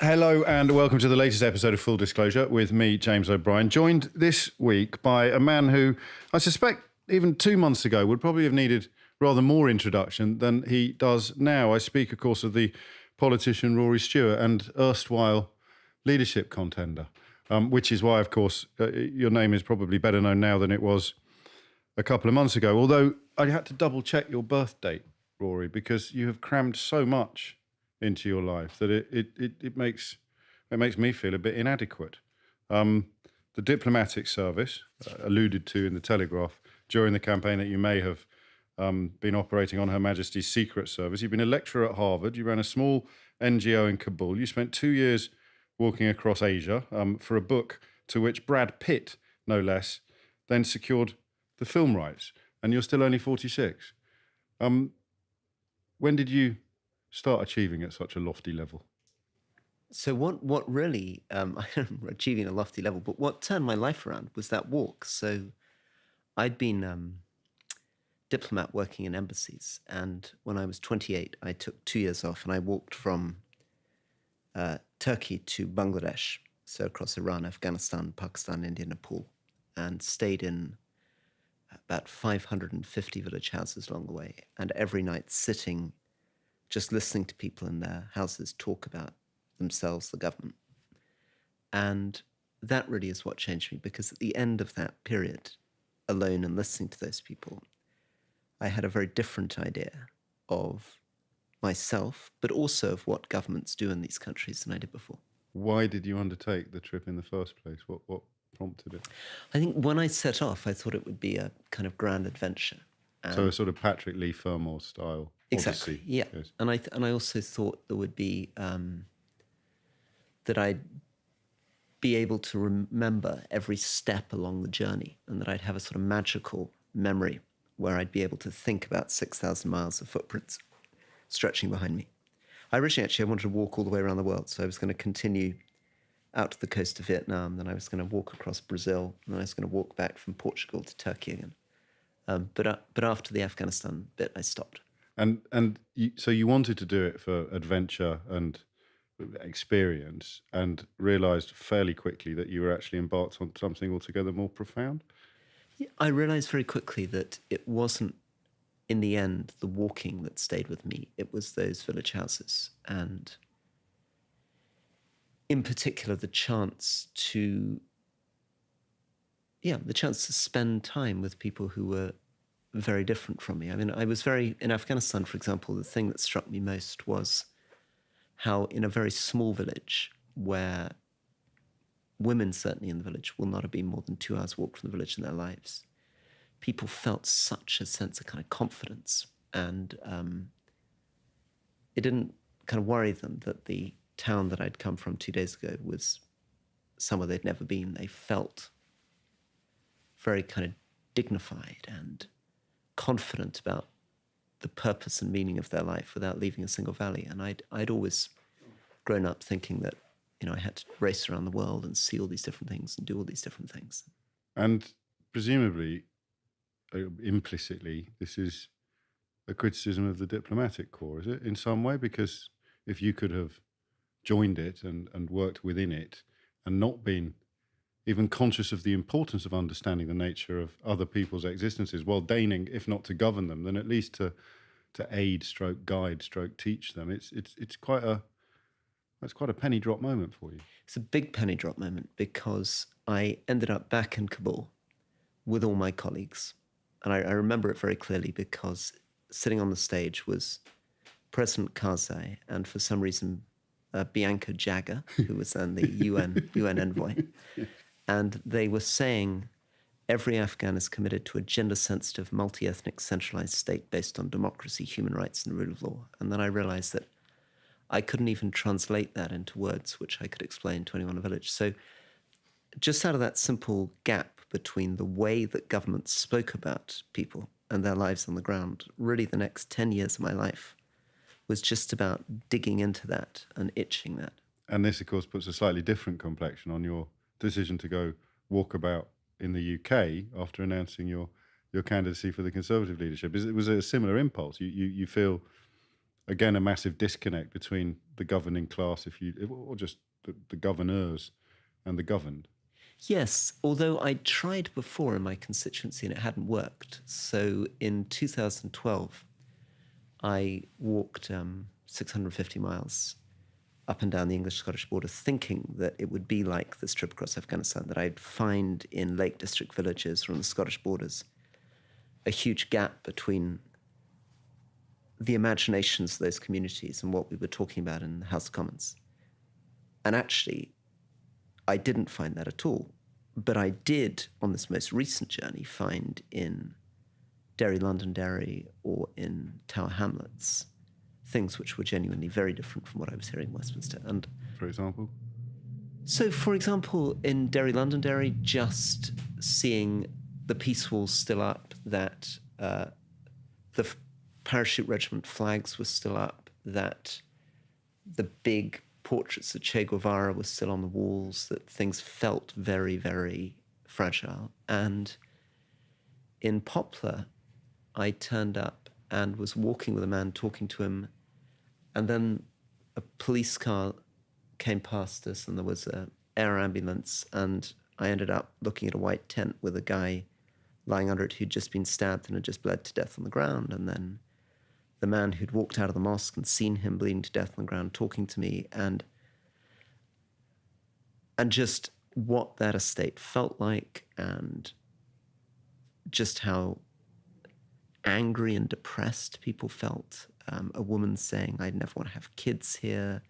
Hello and welcome to the latest episode of Full Disclosure with me, James O'Brien, joined this week by a man who I suspect even 2 months ago would probably have needed rather more introduction than he does now. I speak, of course, of the politician Rory Stewart and erstwhile leadership contender, which is why, of course, your name is probably better known now than it was a couple of months ago. Although I had to double check your birth date, Rory, because you have crammed so much into your life that it makes me feel a bit inadequate. The diplomatic service, alluded to in the Telegraph during the campaign that you may have been operating on Her Majesty's Secret Service. You've been a lecturer at Harvard. You ran a small NGO in Kabul. You spent 2 years walking across Asia for a book to which Brad Pitt, no less, then secured the film rights. And you're still only 46. When did you start achieving at such a lofty level? So what really, achieving a lofty level, but what turned my life around was that walk. So I'd been diplomat working in embassies, and when I was 28, I took 2 years off and I walked from Turkey to Bangladesh, so across Iran, Afghanistan, Pakistan, India, Nepal, and stayed in about 550 village houses along the way, and every night sitting just listening to people in their houses talk about themselves, the government. And that really is what changed me, because at the end of that period, alone and listening to those people, I had a very different idea of myself, but also of what governments do in these countries than I did before. Why did you undertake the trip in the first place? What prompted it? I think when I set off, I thought it would be a kind of grand adventure. So a sort of Patrick Leigh Fermor style. Exactly. Odyssey. Yeah. Yes. And I also thought there would be that I'd be able to remember every step along the journey, and that I'd have a sort of magical memory where I'd be able to think about 6,000 miles of footprints stretching behind me. I originally wanted to walk all the way around the world, so I was going to continue out to the coast of Vietnam, then I was going to walk across Brazil, and then I was going to walk back from Portugal to Turkey again. But after the Afghanistan bit, I stopped. So you wanted to do it for adventure and experience, and realised fairly quickly that you were actually embarked on something altogether more profound? Yeah, I realised very quickly that it wasn't, in the end, the walking that stayed with me. It was those village houses, and in particular, the chance to spend time with people who were very different from me. I mean, in Afghanistan, for example, the thing that struck me most was how in a very small village, where women certainly in the village will not have been more than 2 hours walk from the village in their lives, people felt such a sense of kind of confidence, and it didn't kind of worry them that the town that I'd come from 2 days ago was somewhere they'd never been. They felt very kind of dignified and confident about the purpose and meaning of their life without leaving a single valley. And I'd always grown up thinking that, I had to race around the world and see all these different things and do all these different things. And presumably, implicitly, this is a criticism of the diplomatic corps, is it, in some way? Because if you could have joined it and worked within it and not been even conscious of the importance of understanding the nature of other people's existences while deigning, if not to govern them, then at least to aid, stroke guide, stroke teach them. It's quite a penny drop moment for you. It's a big penny drop moment, because I ended up back in Kabul with all my colleagues. And I remember it very clearly, because sitting on the stage was President Karzai and, for some reason, Bianca Jagger, who was then the UN envoy. And they were saying, every Afghan is committed to a gender-sensitive, multi-ethnic, centralized state based on democracy, human rights, and the rule of law. And then I realized that I couldn't even translate that into words which I could explain to anyone in a village. So just out of that simple gap between the way that governments spoke about people and their lives on the ground, really the next 10 years of my life was just about digging into that and itching that. And this, of course, puts a slightly different complexion on your decision to go walk about in the UK after announcing your candidacy for the Conservative leadership. Was it a similar impulse? You feel again, a massive disconnect between the governing class, or just the governors and the governed. Yes, although I tried before in my constituency and it hadn't worked. So in 2012, I walked 650 miles up and down the English-Scottish border, thinking that it would be like this trip across Afghanistan, that I'd find in Lake District villages or on the Scottish borders a huge gap between the imaginations of those communities and what we were talking about in the House of Commons. And actually, I didn't find that at all. But I did, on this most recent journey, find in Derry, Londonderry, or in Tower Hamlets things which were genuinely very different from what I was hearing in Westminster. And For example? so, for example, in Derry, Londonderry, just seeing the peace walls still up, that the parachute regiment flags were still up, that the big portraits of Che Guevara were still on the walls, that things felt very, very fragile. And in Poplar, I turned up and was walking with a man, talking to him, and then a police car came past us and there was an air ambulance, and I ended up looking at a white tent with a guy lying under it who'd just been stabbed and had just bled to death on the ground. And then the man who'd walked out of the mosque and seen him bleeding to death on the ground talking to me, and just what that estate felt like, and just how angry and depressed people felt. A woman saying, "I'd never want to have kids here."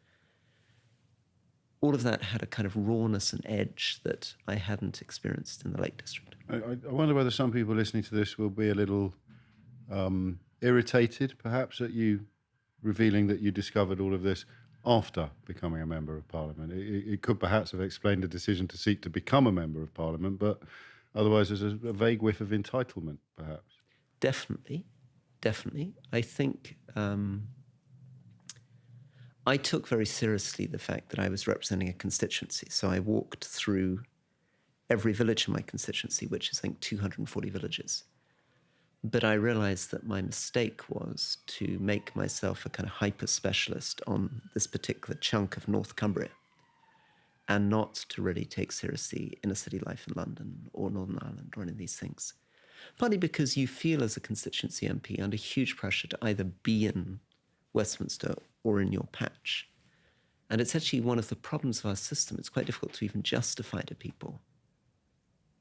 All of that had a kind of rawness and edge that I hadn't experienced in the Lake District. I wonder whether some people listening to this will be a little irritated, perhaps, at you revealing that you discovered all of this after becoming a Member of Parliament. It could perhaps have explained the decision to seek to become a Member of Parliament, but otherwise there's a vague whiff of entitlement, perhaps. Definitely. I think I took very seriously the fact that I was representing a constituency. So I walked through every village in my constituency, which is, I think, 240 villages. But I realized that my mistake was to make myself a kind of hyper-specialist on this particular chunk of North Cumbria and not to really take seriously inner city life in London or Northern Ireland or any of these things. Partly because you feel as a constituency MP under huge pressure to either be in Westminster or in your patch. And it's actually one of the problems of our system. It's quite difficult to even justify to people,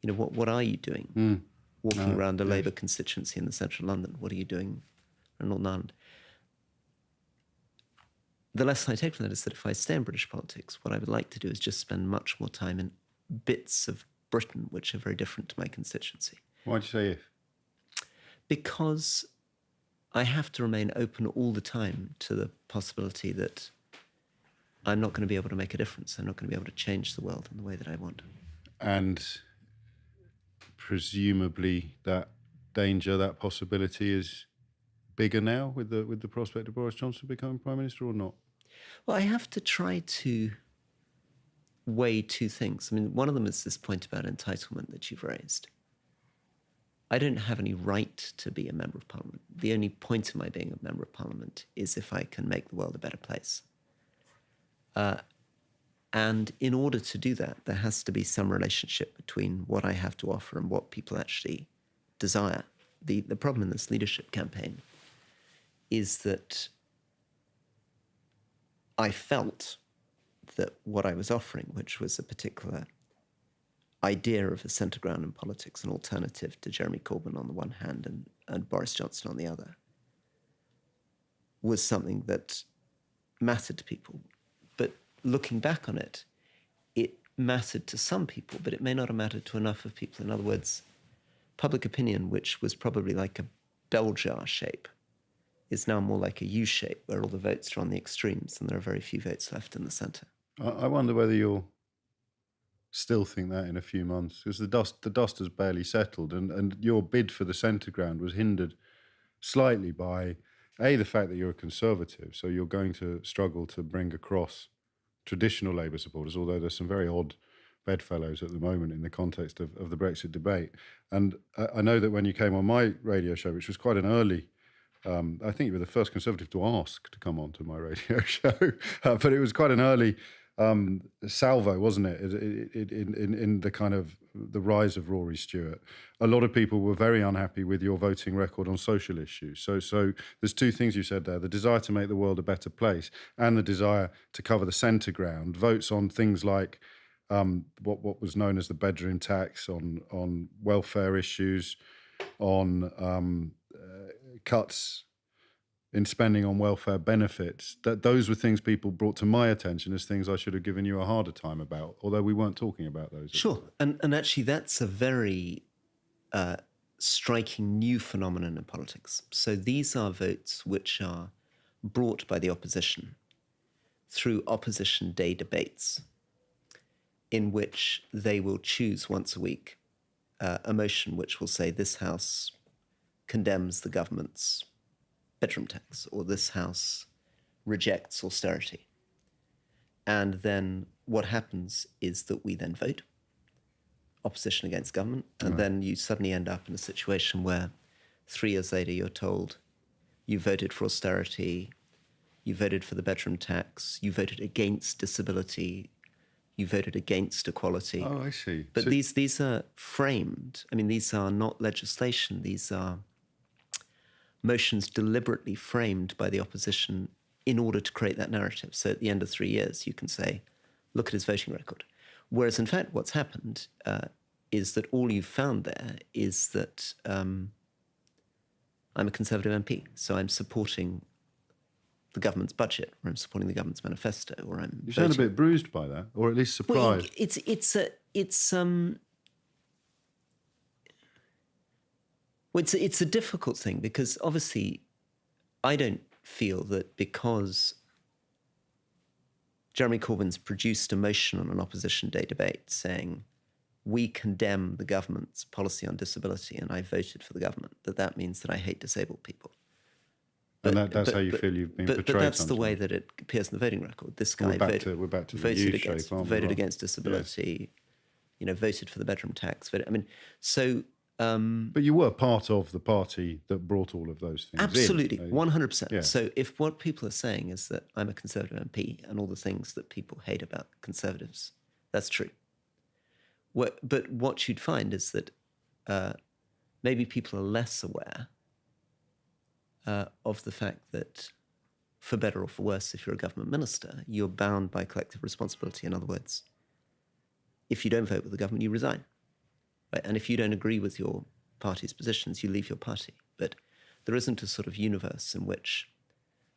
you know, what are you doing? Walking around a Labour constituency in the central London. What are you doing in Northern Ireland? The lesson I take from that is that if I stay in British politics, what I would like to do is just spend much more time in bits of Britain which are very different to my constituency. Why'd you say if? Because I have to remain open all the time to the possibility that I'm not going to be able to make a difference. I'm not going to be able to change the world in the way that I want. And presumably that danger, that possibility is bigger now with the prospect of Boris Johnson becoming Prime Minister, or not? Well, I have to try to weigh two things. I mean, one of them is this point about entitlement that you've raised. I don't have any right to be a Member of Parliament. The only point of my being a Member of Parliament is if I can make the world a better place. And in order to do that, there has to be some relationship between what I have to offer and what people actually desire. The problem in this leadership campaign is that I felt that what I was offering, which was a particular idea of a centre ground in politics, an alternative to Jeremy Corbyn on the one hand and Boris Johnson on the other, was something that mattered to people. But looking back on it, it mattered to some people, but it may not have mattered to enough of people. In other words, public opinion, which was probably like a bell jar shape, is now more like a U shape, where all the votes are on the extremes and there are very few votes left in the centre. I wonder whether you'll still think that in a few months, because the dust has barely settled, and your bid for the centre ground was hindered slightly by the fact that you're a Conservative, so you're going to struggle to bring across traditional Labour supporters, although there's some very odd bedfellows at the moment in the context of the Brexit debate. And I know that when you came on my radio show, which was quite an early I think you were the first Conservative to ask to come on to my radio show, but it was quite an early salvo, wasn't it? In the kind of the rise of Rory Stewart, a lot of people were very unhappy with your voting record on social issues. So there's two things you said there: the desire to make the world a better place, and the desire to cover the centre ground. Votes on things like what was known as the bedroom tax, on welfare issues, on cuts in spending on welfare benefits. Those were things people brought to my attention as things I should have given you a harder time about, although we weren't talking about those. Sure. And actually that's a very striking new phenomenon in politics. So these are votes which are brought by the opposition through opposition day debates, in which they will choose once a week a motion which will say this House condemns the government's bedroom tax, or this House rejects austerity. And then what happens is that we then vote, opposition against government, and then you suddenly end up in a situation where 3 years later you're told you voted for austerity, you voted for the bedroom tax, you voted against disability, you voted against equality. Oh, I see. But these are framed. I mean, these are not legislation. These are motions deliberately framed by the opposition in order to create that narrative. So at the end of 3 years, you can say, look at his voting record. Whereas, in fact, what's happened is that all you've found there is that I'm a Conservative MP, so I'm supporting the government's budget, or I'm supporting the government's manifesto, or I'm You sound a bit bruised by that, or at least surprised. Well, it's a difficult thing, because obviously I don't feel that because Jeremy Corbyn's produced a motion on an opposition day debate saying we condemn the government's policy on disability and I voted for the government, that means that I hate disabled people. And that's how you feel you've been portrayed. But that's sometimes. the way that it appears in the voting record. This guy we're back to the voted U shape, aren't we? voted against disability, voted for the bedroom tax. But you were part of the party that brought all of those things absolutely, in. 100%. Yeah. So if what people are saying is that I'm a Conservative MP and all the things that people hate about Conservatives, that's true. But what you'd find is that maybe people are less aware of the fact that, for better or for worse, if you're a government minister, you're bound by collective responsibility. In other words, if you don't vote with the government, you resign. Right? And if you don't agree with your party's positions, you leave your party. But there isn't a sort of universe in which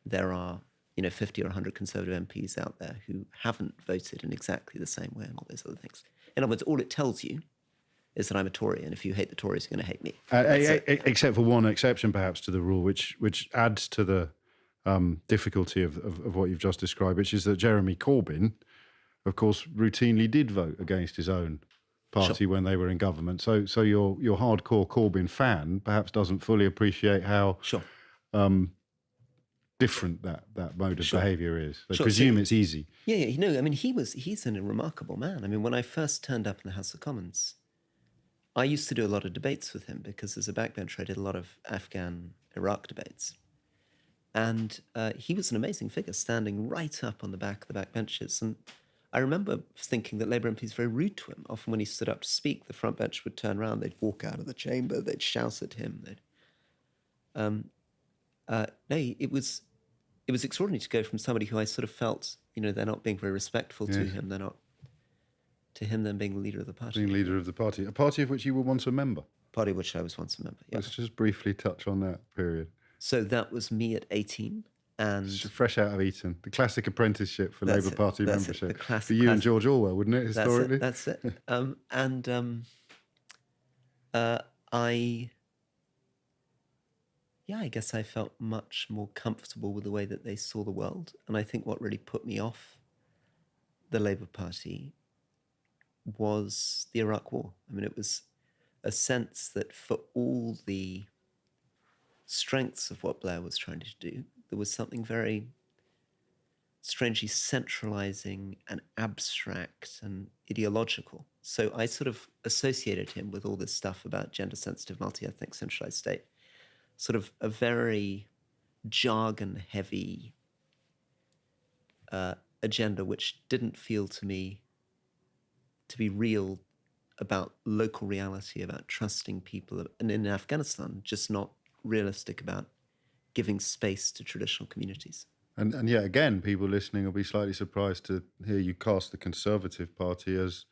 there are 50 or 100 Conservative MPs out there who haven't voted in exactly the same way and all those other things. In other words, all it tells you is that I'm a Tory, and if you hate the Tories, you're going to hate me. Except for one exception, perhaps, to the rule, which adds to the difficulty of what you've just described, which is that Jeremy Corbyn, of course, routinely did vote against his own party when they were in government. So your hardcore Corbyn fan perhaps doesn't fully appreciate how different that mode of behaviour is. I presume it's easy. Yeah. I mean, he's a remarkable man. I mean, when I first turned up in the House of Commons, I used to do a lot of debates with him because as a backbencher, I did a lot of Afghan-Iraq debates. And he was an amazing figure, standing right up on the back of the backbenches. And I remember thinking that Labour MPs were very rude to him. Often when he stood up to speak, the front bench would turn around, they'd walk out of the chamber, they'd shout at him. It was extraordinary to go from somebody who I sort of felt, they're not being very respectful to him, they're not, to him then being the leader of the party. Being leader of the party, a party of which you were once a member. Party of which I was once a member, yeah. Let's just briefly touch on that period. So that was me at 18. And fresh out of Eton, the classic apprenticeship for Labour Party membership. For you and George Orwell, wouldn't it, historically? That's it. I guess I felt much more comfortable with the way that they saw the world. And I think what really put me off the Labour Party was the Iraq War. I mean, it was a sense that for all the strengths of what Blair was trying to do, there was something very strangely centralizing and abstract and ideological. So I sort of associated him with all this stuff about gender-sensitive, multi-ethnic, centralized state. Sort of a very jargon-heavy agenda, which didn't feel to me to be real about local reality, about trusting people, and in Afghanistan, just not realistic about giving space to traditional communities. And yet again, people listening will be slightly surprised to hear you cast the Conservative Party as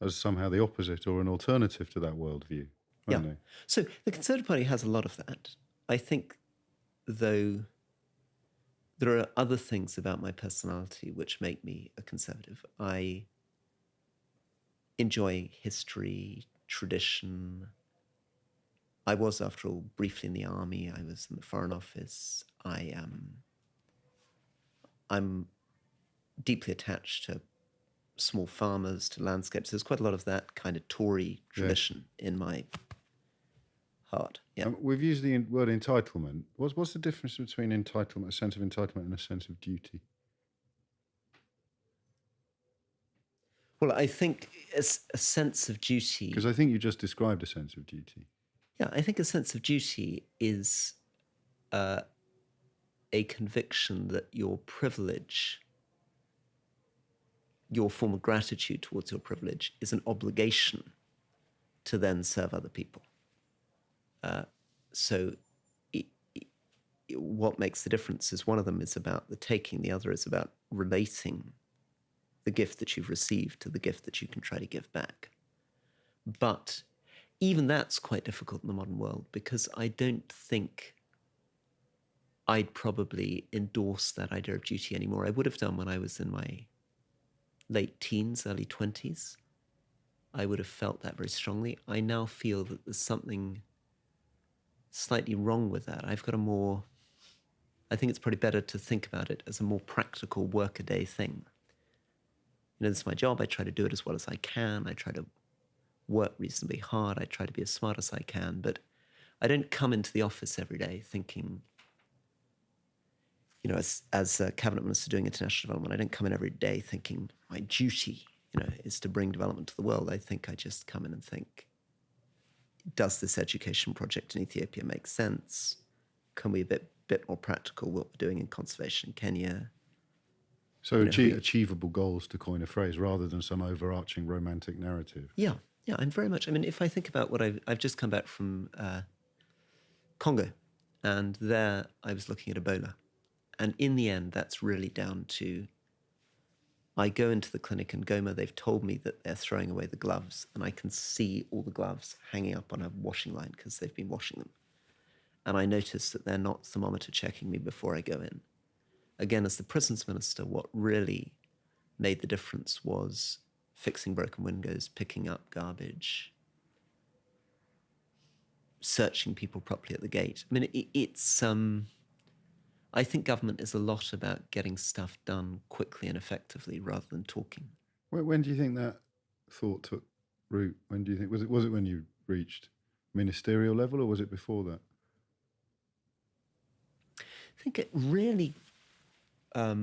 somehow the opposite or an alternative to that worldview, won't they? So the Conservative Party has a lot of that. I think, though, there are other things about my personality which make me a conservative. I enjoy history, tradition. I was, after all, briefly in the army. I was in the Foreign Office. I'm deeply attached to small farmers, to landscapes. There's quite a lot of that kind of Tory tradition in my heart. Yeah. We've used the word entitlement. What's the difference between entitlement, a sense of entitlement, and a sense of duty? Well, I think it's a sense of duty. Because I think you just described a sense of duty. Yeah, I think a sense of duty is a conviction that your privilege, your form of gratitude towards your privilege, is an obligation to then serve other people. So what makes the difference is one of them is about the taking, the other is about relating the gift that you've received to the gift that you can try to give back. But even that's quite difficult in the modern world, because I don't think I'd probably endorse that idea of duty anymore. I would have done when I was in my late teens, early 20s. I would have felt that very strongly. I now feel that there's something slightly wrong with that. I think it's probably better to think about it as a more practical work-a-day thing. You know, this is my job. I try to do it as well as I can. I try to work reasonably hard. I try to be as smart as I can. But I don't come into the office every day thinking, you know, as a cabinet minister doing international development, I don't come in every day thinking my duty, you know, is to bring development to the world. I think I just come in and think, does this education project in Ethiopia make sense? Can we be a bit more practical what we're doing in conservation in Kenya? So achievable goals, to coin a phrase, rather than some overarching romantic narrative. Yeah, I'm very much. I mean, if I think about what I've just come back from Congo, and there I was looking at Ebola. And in the end, that's really down to, I go into the clinic in Goma, they've told me that they're throwing away the gloves, and I can see all the gloves hanging up on a washing line because they've been washing them. And I notice that they're not thermometer checking me before I go in. Again, as the prisons minister, what really made the difference was fixing broken windows, picking up garbage, searching people properly at the gate. I mean, it's I think government is a lot about getting stuff done quickly and effectively rather than talking. When do you think that thought took root? When do you think, was it when you reached ministerial level, or was it before that? I think it really, I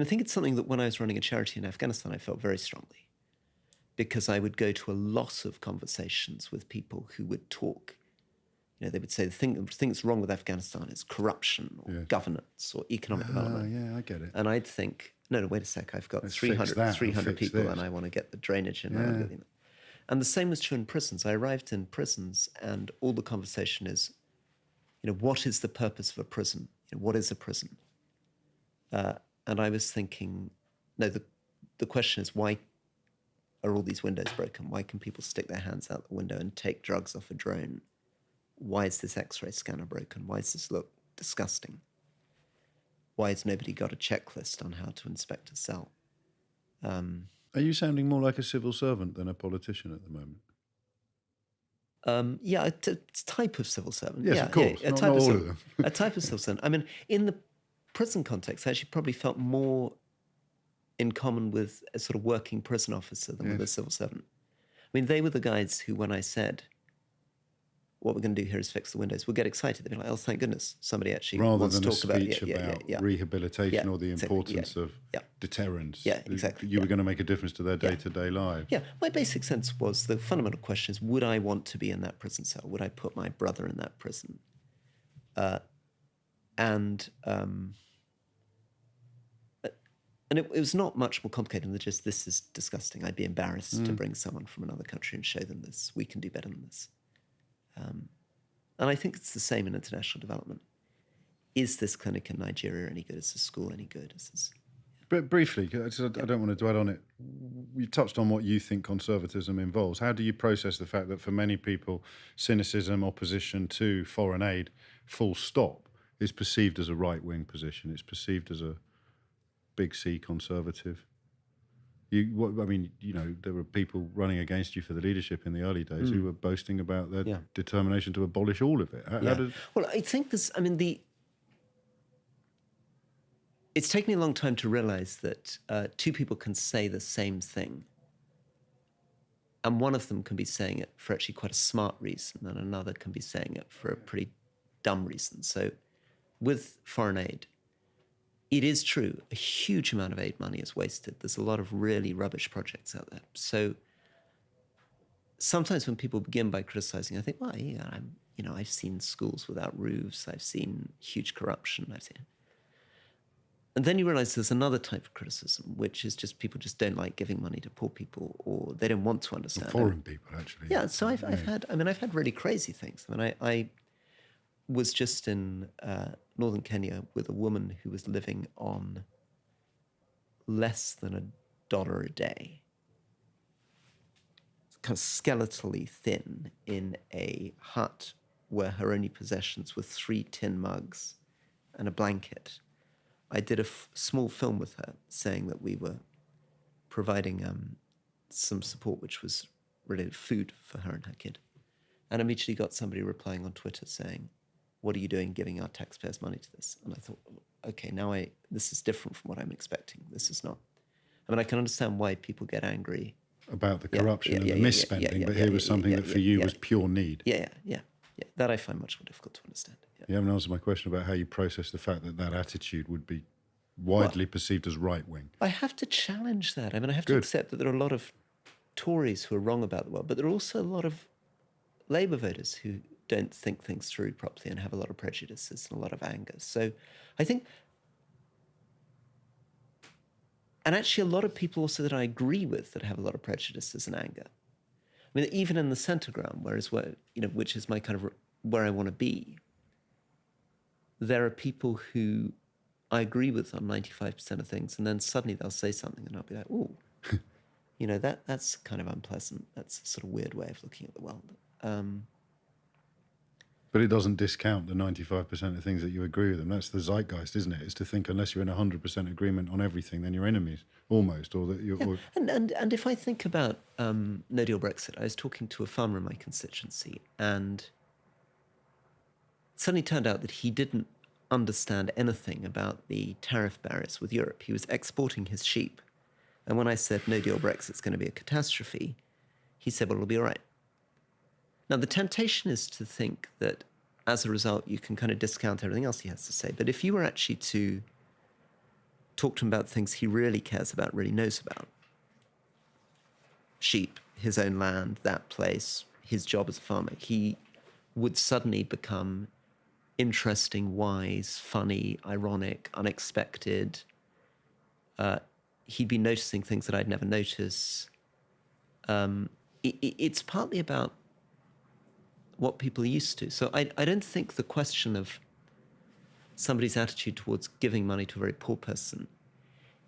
think it's something that when I was running a charity in Afghanistan, I felt very strongly, because I would go to a lot of conversations with people who would talk. You know, they would say the thing that's wrong with Afghanistan is corruption or governance or economic development. Yeah, I get it. And I'd think, no, wait a sec, I've got 300 people and I want to get the drainage in. Yeah. And the same was true in prisons. I arrived in prisons and all the conversation is, you know, what is the purpose of a prison? You know, what is a prison? And I was thinking, no, the question is, why are all these windows broken? Why can people stick their hands out the window and take drugs off a drone? Why is this X-ray scanner broken? Why does this look disgusting? Why has nobody got a checklist on how to inspect a cell? Are you sounding more like a civil servant than a politician at the moment? It's a type of civil servant. Yes, of course. Not all of them. A type of civil servant. I mean, in the prison context, I actually probably felt more in common with a sort of working prison officer than with a civil servant. I mean, they were the guys who, when I said, what we're going to do here is fix the windows, would get excited. They'd be like, oh, thank goodness, somebody actually wants to talk about rehabilitation or the importance of deterrence. Yeah, exactly. You were going to make a difference to their day-to-day lives. Yeah, my basic sense was, the fundamental question is, would I want to be in that prison cell? Would I put my brother in that prison? And it was not much more complicated than just, this is disgusting. I'd be embarrassed to bring someone from another country and show them this. We can do better than this. And I think it's the same in international development. Is this clinic in Nigeria any good? Is this school any good? But briefly, I don't want to dwell on it. You touched on what you think conservatism involves. How do you process the fact that for many people, cynicism, opposition to foreign aid, full stop, is perceived as a right-wing position? It's perceived as a big C conservative. There were people running against you for the leadership in the early days who were boasting about their determination to abolish all of it. Well, I think it's taken me a long time to realize that two people can say the same thing, and one of them can be saying it for actually quite a smart reason, and another can be saying it for a pretty dumb reason. So with foreign aid, it is true, a huge amount of aid money is wasted. There's a lot of really rubbish projects out there. So sometimes when people begin by criticizing, I think, well, yeah, I've seen schools without roofs, I've seen huge corruption, and then you realize there's another type of criticism, which is just people just don't like giving money to poor people, or they don't want to understand. Foreign people, actually. Yeah, so I've had really crazy things. I was just in northern Kenya with a woman who was living on less than $1 a day, kind of skeletally thin, in a hut where her only possessions were 3 tin mugs and a blanket. I did a small film with her saying that we were providing some support, which was related food for her and her kid. And immediately got somebody replying on Twitter saying, "What are you doing giving our taxpayers money to this?" And I thought, okay, this is different from what I'm expecting. This is not. I can understand why people get angry about the corruption and the misspending, but here was something that for you was pure need. Yeah. That I find much more difficult to understand. You haven't answered my question about how you process the fact that attitude would be widely perceived as right-wing. I have to challenge that. I have to accept that there are a lot of Tories who are wrong about the world, but there are also a lot of Labour voters who don't think things through properly and have a lot of prejudices and a lot of anger. So I think, and actually a lot of people also that I agree with that have a lot of prejudices and anger. Even in the centre ground, which is my kind of where I want to be, there are people who I agree with on 95% of things, and then suddenly they'll say something and I'll be like, "Ooh, that's kind of unpleasant. That's a sort of weird way of looking at the world." But it doesn't discount the 95% of things that you agree with them. That's the zeitgeist, isn't it? It's to think unless you're in 100% agreement on everything, then you're enemies, almost. Or that you're. Yeah. And if I think about no deal Brexit, I was talking to a farmer in my constituency, and it suddenly turned out that he didn't understand anything about the tariff barriers with Europe. He was exporting his sheep. And when I said no deal Brexit's going to be a catastrophe, he said, well, it'll be all right. Now, the temptation is to think that as a result, you can kind of discount everything else he has to say. But if you were actually to talk to him about things he really cares about, really knows about, sheep, his own land, that place, his job as a farmer, he would suddenly become interesting, wise, funny, ironic, unexpected. He'd be noticing things that I'd never notice. It's partly about what people are used to. So I don't think the question of somebody's attitude towards giving money to a very poor person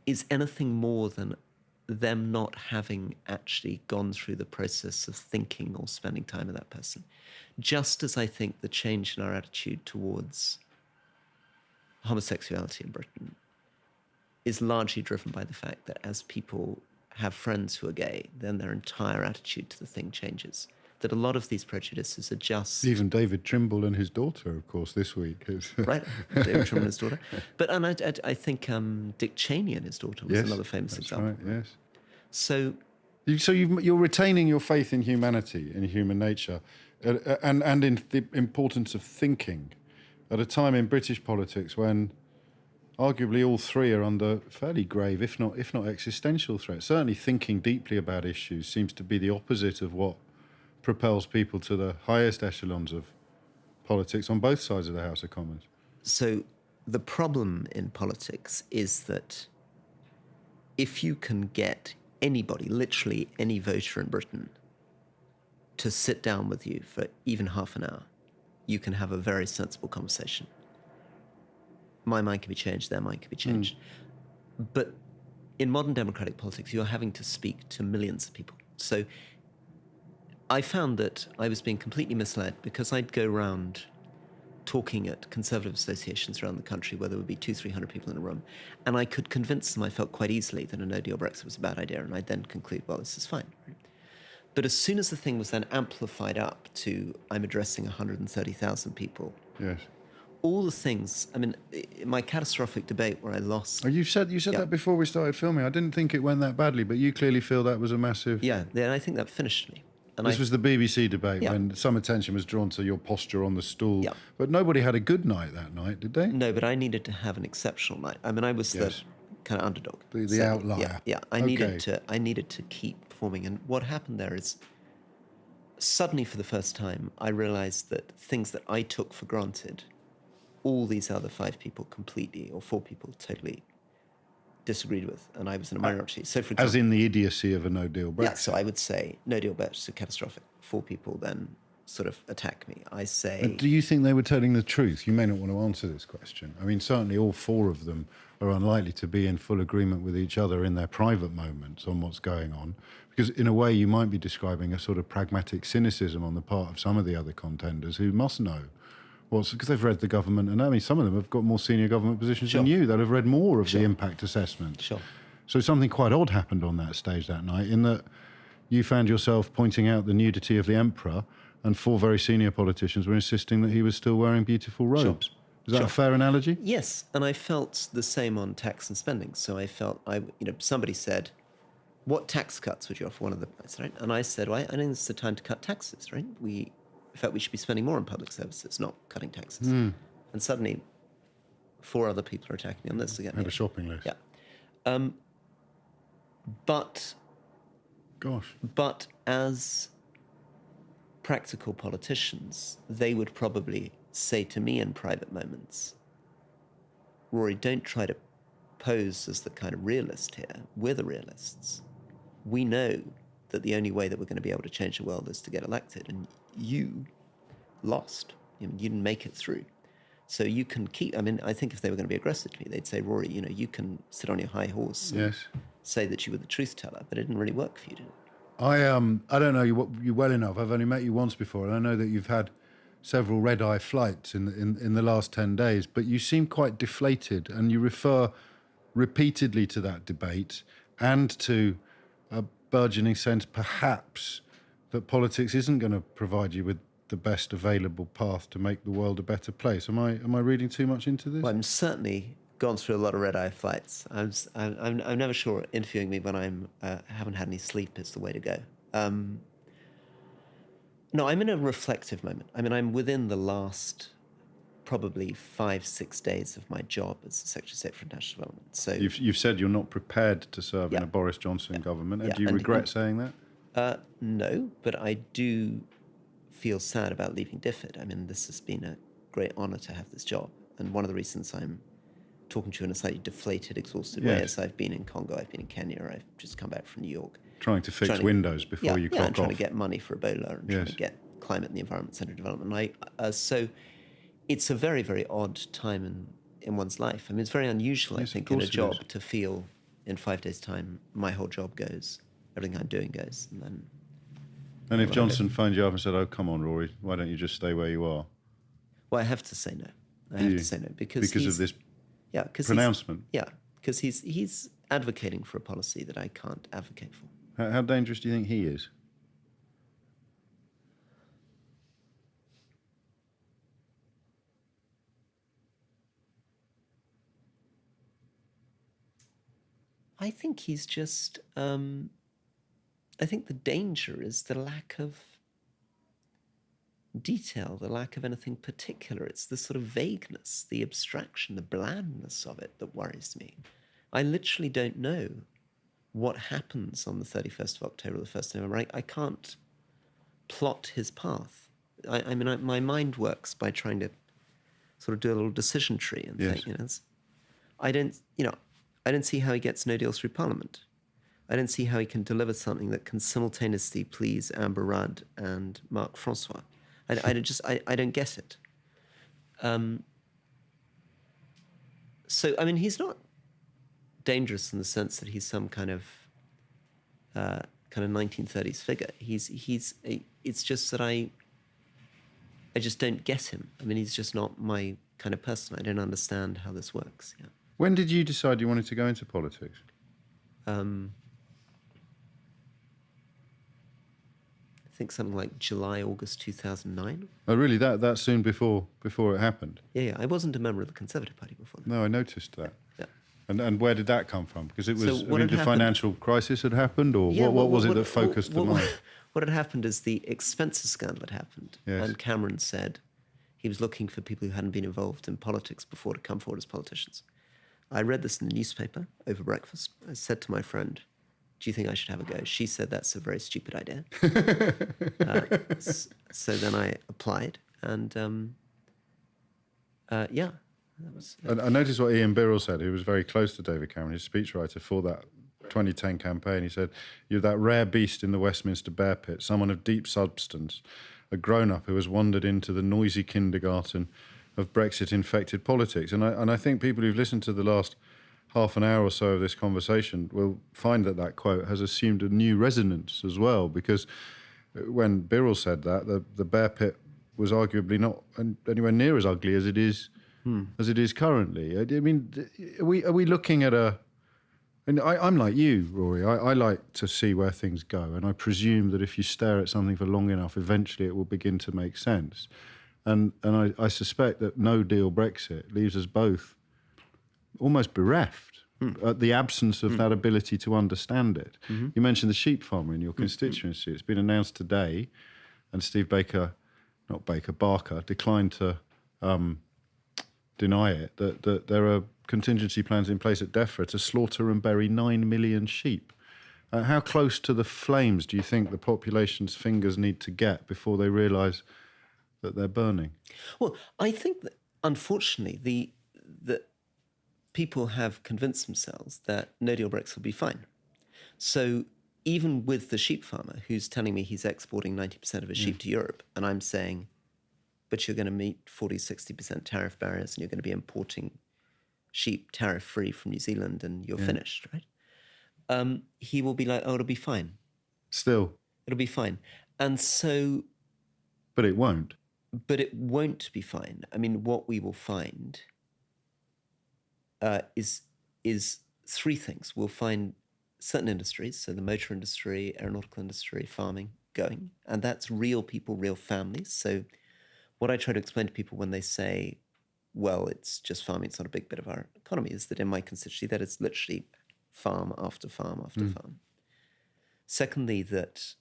is anything more than them not having actually gone through the process of thinking or spending time with that person. Just as I think the change in our attitude towards homosexuality in Britain is largely driven by the fact that as people have friends who are gay, then their entire attitude to the thing changes. That a lot of these prejudices are just... Even David Trimble and his daughter, of course, this week. Right, David Trimble and his daughter. But I think Dick Cheney and his daughter was another famous example. Right, yes. So you're retaining your faith in humanity, in human nature, and in the importance of thinking at a time in British politics when arguably all three are under fairly grave, if not existential threats. Certainly thinking deeply about issues seems to be the opposite of what propels people to the highest echelons of politics on both sides of the House of Commons. So the problem in politics is that if you can get anybody, literally any voter in Britain, to sit down with you for even half an hour, you can have a very sensible conversation. My mind can be changed, their mind can be changed. But in modern democratic politics, you're having to speak to millions of people. So I found that I was being completely misled because I'd go around talking at conservative associations around the country where there would be 200-300 people in a room, and I could convince them, I felt quite easily, that a no-deal Brexit was a bad idea, and I'd then conclude, well, this is fine. But as soon as the thing was then amplified up to, I'm addressing 130,000 people, Yes. all the things, I mean, my catastrophic debate where I lost... Oh, you said that before we started filming. I didn't think it went that badly, but you clearly feel that was a massive... Yeah, and I think that finished me. And This was the BBC debate Yeah. when some attention was drawn to your posture on the stool. Yeah. But nobody had a good night that night, did they? No, but I needed to have an exceptional night. I mean, I was Yes. the kind of underdog. The outlier. Yeah. I needed to keep performing. And what happened there is, suddenly for the first time, I realized that things that I took for granted, all these other 5 people completely, or 4 people totally disagreed with, and I was in a minority. So, for example, As in the idiocy of a no-deal Brexit. yeah, so I would say no deal Brexit is catastrophic. 4 people then sort of attack me. I say, But do you think they were telling the truth? You may not want to answer this question. I mean, certainly all 4 of them are unlikely to be in full agreement with each other in their private moments on what's going on. Because in a way, you might be describing a sort of pragmatic cynicism on the part of some of the other contenders who must know because they've read the government, and I mean, some of them have got more senior government positions than you that have read more of the impact assessment. Sure. So something quite odd happened on that stage that night, in that you found yourself pointing out the nudity of the emperor, and 4 very senior politicians were insisting that he was still wearing beautiful robes. Is that a fair analogy? Yes, and I felt the same on tax and spending. So I felt, somebody said, what tax cuts would you offer? One of the guys, right? And I said, well, I think it's the time to cut taxes, right? In fact, we should be spending more on public services, not cutting taxes. And suddenly, 4 other people are attacking me on this again. Had a shopping list. Yeah. But as practical politicians, they would probably say to me in private moments, Rory, don't try to pose as the kind of realist here. We're the realists. We know that the only way that we're going to be able to change the world is to get elected, and you lost. You didn't make it through. So you can keep, I think if they were going to be aggressive to me, they'd say, Rory, you can sit on your high horse and say that you were the truth teller, but it didn't really work for you, did it? I don't know you well enough. I've only met you once before, and I know that you've had several red-eye flights in the last 10 days, but you seem quite deflated, and you refer repeatedly to that debate and to a burgeoning sense, perhaps, that politics isn't going to provide you with the best available path to make the world a better place. Am I reading too much into this? Well, I'm certainly gone through a lot of red-eye flights. I'm never sure interviewing me when I'm haven't had any sleep is the way to go. No, I'm in a reflective moment. I'm within the last probably 5-6 days of my job as the Secretary of State for International Development. So you've said you're not prepared to serve in a Boris Johnson government. Do you regret saying that? No, but I do feel sad about leaving DFID. This has been a great honour to have this job. And one of the reasons I'm talking to you in a slightly deflated, exhausted way is I've been in Congo, I've been in Kenya, I've just come back from New York. Trying to fix windows before you clock off. And trying to get money for Ebola and trying to get climate and the Environment Centre development. So it's a very, very odd time in one's life. It's very unusual, I think, in a job to feel in 5 days' time, my whole job goes, everything I'm doing goes. And if Johnson phoned you up and said, oh, come on, Rory, why don't you just stay where you are? Well, I have to say no. I have to say no because of this pronouncement? Because he's advocating for a policy that I can't advocate for. How dangerous do you think he is? I think he's just... I think the danger is the lack of detail, the lack of anything particular. It's the sort of vagueness, the abstraction, the blandness of it that worries me. I literally don't know what happens on the 31st of October or the 1st of November. I can't plot his path. My mind works by trying to sort of do a little decision tree and Yes. think, I don't see how he gets no deal through Parliament. I don't see how he can deliver something that can simultaneously please Amber Rudd and Marc Francois. I don't get it. So, I mean, he's not dangerous in the sense that he's some kind of 1930s figure. It's just that I just don't get him. I mean, he's just not my kind of person. I don't understand how this works. Yeah. When did you decide you wanted to go into politics? I think something like July, August 2009. Oh, really? That soon before it happened? Yeah. I wasn't a member of the Conservative Party before that. No, I noticed that. Yeah. And where did that come from? Because it was So what had the happened- financial crisis had happened, or Yeah, what was it that focused the mind? What had happened is the expenses scandal had happened. Yes. And Cameron said he was looking for people who hadn't been involved in politics before to come forward as politicians. I read this in the newspaper over breakfast. I said to my friend, do you think I should have a go? She said, that's a very stupid idea. So then I applied, and yeah. That was, I noticed what Ian Birrell said, who was very close to David Cameron, his speechwriter for that 2010 campaign. He said, you're that rare beast in the Westminster bear pit, someone of deep substance, a grown-up who has wandered into the noisy kindergarten of Brexit-infected politics. And I think people who've listened to the last half an hour or so of this conversation will find that quote has assumed a new resonance as well, because when Birrell said that, the bear pit was arguably not anywhere near as ugly as it is currently. I mean, are we looking at a... And I'm like you, Rory. I like to see where things go, and I presume that if you stare at something for long enough, eventually it will begin to make sense. And I suspect that no-deal Brexit leaves us both almost bereft at the absence of that ability to understand it. Mm-hmm. You mentioned the sheep farmer in your constituency. It's been announced today, and Steve Barker declined to deny it, that there are contingency plans in place at DEFRA to slaughter and bury 9 million sheep. How close to the flames do you think the population's fingers need to get before they realise that they're burning? Well, I think that, unfortunately, that people have convinced themselves that no-deal Brexit will be fine. So even with the sheep farmer who's telling me he's exporting 90% of his sheep to Europe, and I'm saying, but you're going to meet 40-60% tariff barriers and you're going to be importing sheep tariff-free from New Zealand and you're finished, right? He will be like, oh, it'll be fine. Still. It'll be fine. And so... But it won't. But it won't be fine. I mean, what we will find is three things. We'll find certain industries, so the motor industry, aeronautical industry, farming, going. And that's real people, real families. So what I try to explain to people when they say, well, it's just farming, it's not a big bit of our economy, is that in my constituency, that is literally farm after farm after farm. Secondly, that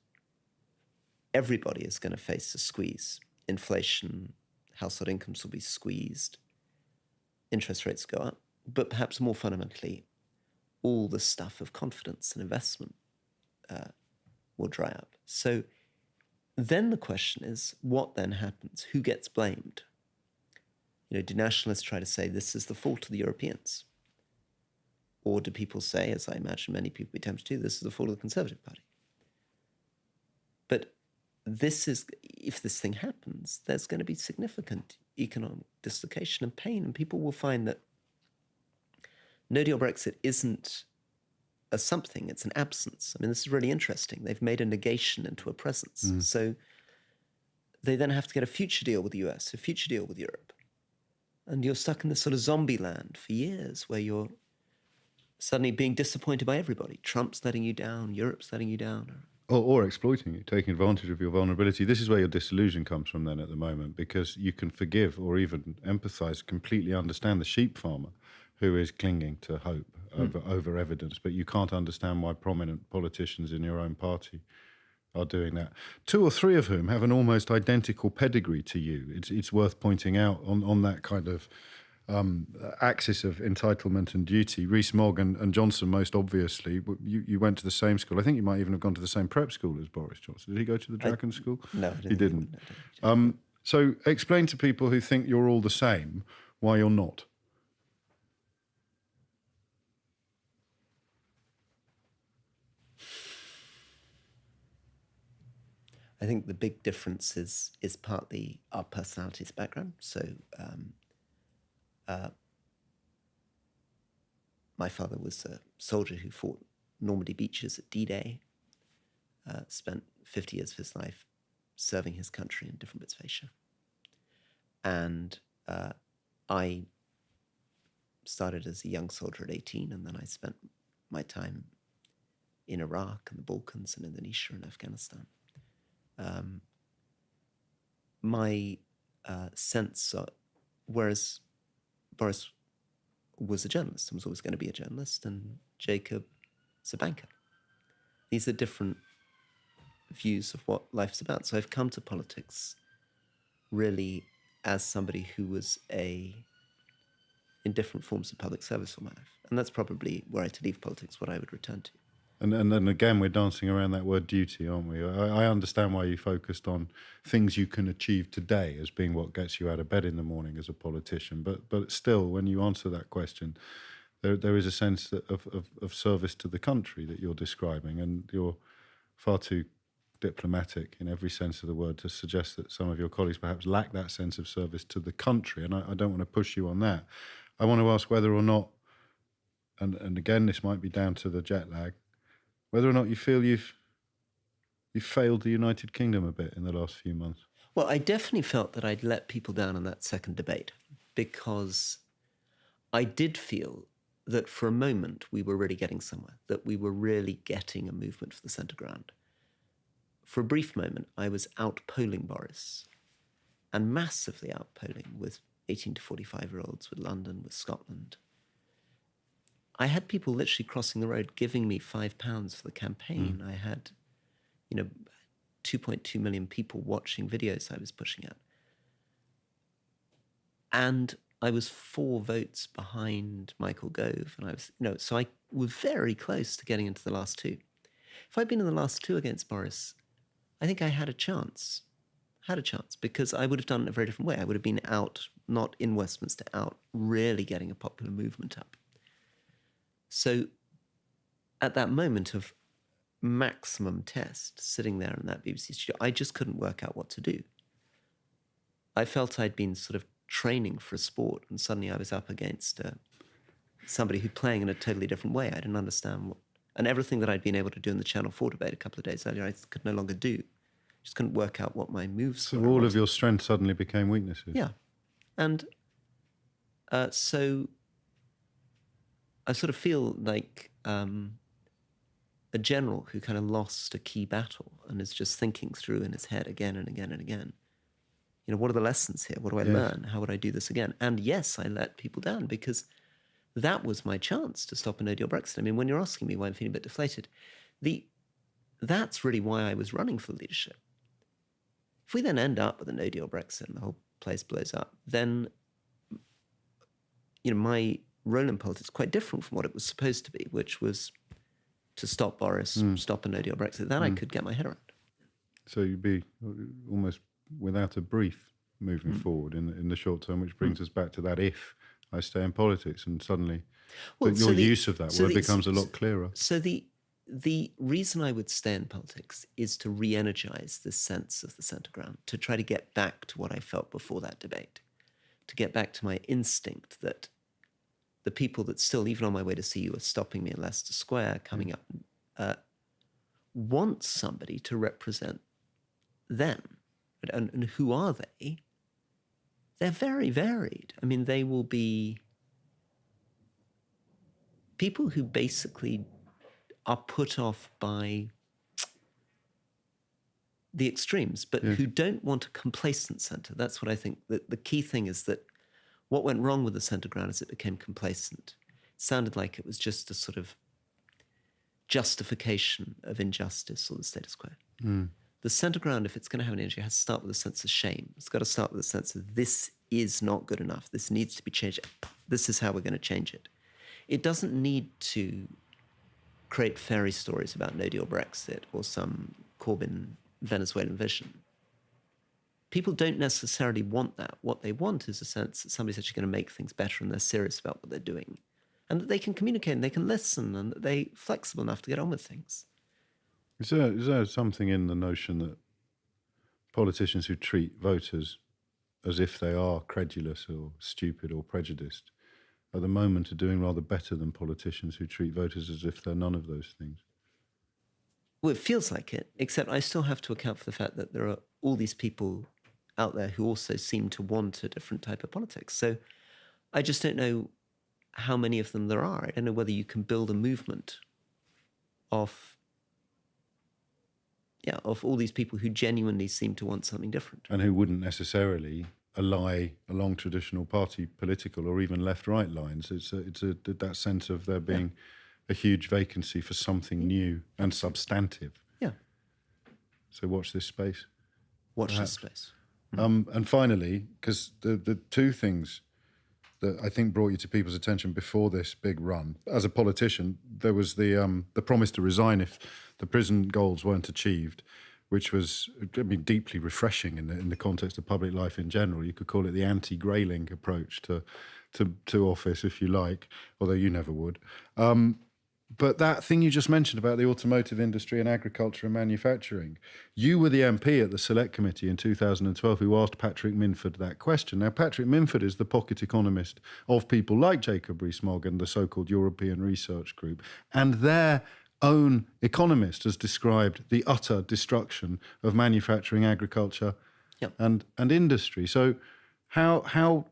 everybody is going to face a squeeze. Inflation, household incomes will be squeezed, interest rates go up, but perhaps more fundamentally, all the stuff of confidence and investment will dry up. So then the question is, what then happens? Who gets blamed? You know, do nationalists try to say this is the fault of the Europeans? Or do people say, as I imagine many people attempt to do, this is the fault of the Conservative Party? But this is, if this thing happens, there's going to be significant economic dislocation and pain, and people will find that no-deal Brexit isn't a something, it's an absence. I mean, this is really interesting. They've made a negation into a presence. So they then have to get a future deal with the US, a future deal with Europe. And you're stuck in this sort of zombie land for years where you're suddenly being disappointed by everybody. Trump's letting you down, Europe's letting you down. Or exploiting you, taking advantage of your vulnerability. This is where your disillusion comes from then at the moment, because you can forgive or even empathise, completely understand the sheep farmer who is clinging to hope over evidence, but you can't understand why prominent politicians in your own party are doing that. Two or three of whom have an almost identical pedigree to you. It's worth pointing out on that kind of axis of entitlement and duty. Rees-Mogg and Johnson, most obviously. You went to the same school. I think you might even have gone to the same prep school as Boris Johnson. Did he go to the Dragon School? No, I didn't. He didn't. So explain to people who think you're all the same why you're not. I think the big difference is partly our personalities background. So my father was a soldier who fought Normandy beaches at D-Day, spent 50 years of his life serving his country in different bits of Asia. And I started as a young soldier at 18, and then I spent my time in Iraq and the Balkans and Indonesia and Afghanistan. My sense, whereas Boris was a journalist and was always going to be a journalist, and Jacob is a banker. These are different views of what life is about. So I've come to politics really as somebody who was in different forms of public service all my life. And that's probably, were I to leave politics, what I would return to. And then again, we're dancing around that word duty, aren't we? I understand why you focused on things you can achieve today as being what gets you out of bed in the morning as a politician. But still, when you answer that question, there is a sense of service to the country that you're describing, and you're far too diplomatic in every sense of the word to suggest that some of your colleagues perhaps lack that sense of service to the country. And I don't want to push you on that. I want to ask whether or not, and again, this might be down to the jet lag, whether or not you feel you've failed the United Kingdom a bit in the last few months. Well, I definitely felt that I'd let people down in that second debate, because I did feel that for a moment we were really getting somewhere, that we were really getting a movement for the centre ground. For a brief moment, I was out-polling Boris, and massively out-polling with 18 to 45-year-olds, with London, with Scotland. I had people literally crossing the road giving me £5 for the campaign. I had, 2.2 million people watching videos I was pushing out. And I was 4 votes behind Michael Gove. And I was, so I was very close to getting into the last 2. If I'd been in the last 2 against Boris, I think I had a chance. Because I would have done it in a very different way. I would have been out, not in Westminster, out, really getting a popular movement up. So at that moment of maximum test, sitting there in that BBC studio, I just couldn't work out what to do. I felt I'd been sort of training for a sport, and suddenly I was up against somebody who's playing in a totally different way. I didn't understand what... And everything that I'd been able to do in the Channel 4 debate a couple of days earlier, I could no longer do. Just couldn't work out what my moves were. So all of your strengths suddenly became weaknesses. Yeah. And so I sort of feel like a general who kind of lost a key battle and is just thinking through in his head again and again and again. What are the lessons here? What do I learn? How would I do this again? And yes, I let people down, because that was my chance to stop a no-deal Brexit. I mean, when you're asking me why I'm feeling a bit deflated, that's really why I was running for leadership. If we then end up with a no-deal Brexit and the whole place blows up, then my role in politics is quite different from what it was supposed to be, which was to stop Boris, stop a no-deal Brexit. Then I could get my head around. So you'd be almost without a brief moving forward in the short term, which brings us back to that if I stay in politics, and suddenly your use of that word becomes a lot clearer. So the reason I would stay in politics is to re-energize this sense of the centre ground, to try to get back to what I felt before that debate, to get back to my instinct that the people that still, even on my way to see you, are stopping me in Leicester Square, coming up, want somebody to represent them. And who are they? They're very varied. I mean, they will be people who basically are put off by the extremes, but who don't want a complacent centre. That's what I think. The key thing is that what went wrong with the centre ground is it became complacent. It sounded like it was just a sort of justification of injustice or the status quo. The centre ground, if it's going to have an energy, has to start with a sense of shame. It's got to start with a sense of this is not good enough. This needs to be changed. This is how we're going to change it. It doesn't need to create fairy stories about no-deal Brexit or some Corbyn Venezuelan vision. people don't necessarily want that. What they want is a sense that somebody's actually going to make things better and they're serious about what they're doing. And that they can communicate and they can listen and that they're flexible enough to get on with things. Is there something in the notion that politicians who treat voters as if they are credulous or stupid or prejudiced at the moment are doing rather better than politicians who treat voters as if they're none of those things? Well, it feels like it, except I still have to account for the fact that there are all these people out there who also seem to want a different type of politics. So I just don't know how many of them there are. I don't know whether you can build a movement of all these people who genuinely seem to want something different. And who wouldn't necessarily ally along traditional party political or even left-right lines. It's that sense of there being a huge vacancy for something new and substantive. Yeah. So watch this space. Watch this space. And finally, because the two things that I think brought you to people's attention before this big run, as a politician, there was the promise to resign if the prison goals weren't achieved, which was, I mean, deeply refreshing in the context of public life in general. You could call it the anti-greyling approach to office, if you like, although you never would. But that thing you just mentioned about the automotive industry and agriculture and manufacturing, you were the MP at the Select Committee in 2012 who asked Patrick Minford that question. Now, Patrick Minford is the pocket economist of people like Jacob Rees-Mogg and the so-called European Research Group, and their own economist has described the utter destruction of manufacturing, agriculture, and industry. So how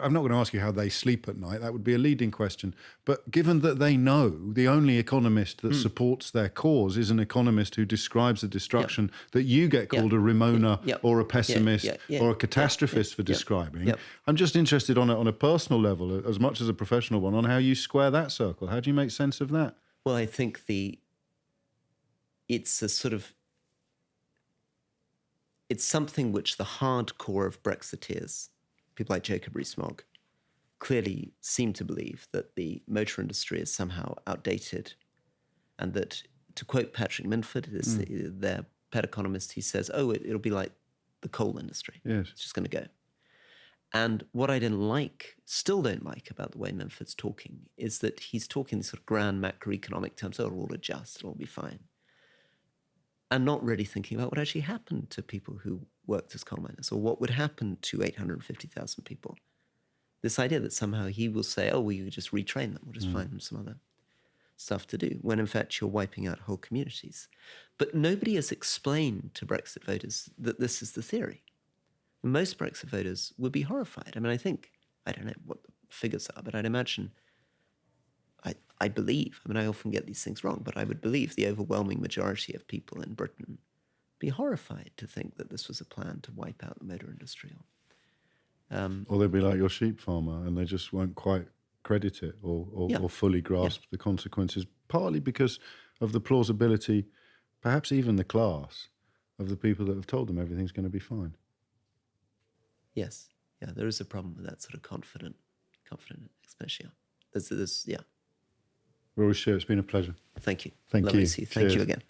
I'm not going to ask you how they sleep at night. That would be a leading question. But given that they know the only economist that supports their cause is an economist who describes the destruction that you get called a Ramona or a pessimist or a catastrophist for describing, I'm just interested on a personal level, as much as a professional one, on how you square that circle. How do you make sense of that? Well, I think it's something which the hardcore of Brexiteers, people like Jacob Rees-Mogg, clearly seem to believe that the motor industry is somehow outdated, and that, to quote Patrick Minford, their pet economist, he says, it'll be like the coal industry. Yes. It's just going to go. And what I still don't like about the way Minford's talking is that he's talking in sort of grand macroeconomic terms, it'll all adjust, it'll all be fine. And not really thinking about what actually happened to people who worked as coal miners, or what would happen to 850,000 people. This idea that somehow he will say, we could just retrain them, we'll just find them some other stuff to do, when in fact you're wiping out whole communities. But nobody has explained to Brexit voters that this is the theory. Most Brexit voters would be horrified. I mean, I don't know what the figures are, but I'd imagine, I believe, I often get these things wrong, but I would believe the overwhelming majority of people in Britain be horrified to think that this was a plan to wipe out the motor industry. Or they'd be like your sheep farmer and they just won't quite credit it or fully grasp the consequences, partly because of the plausibility, perhaps even the class, of the people that have told them everything's going to be fine. Yes. Yeah, there is a problem with that sort of confident explanation. There's Rory, it's been a pleasure. Thank you. Thank Lovely you. to see you. Thank you again.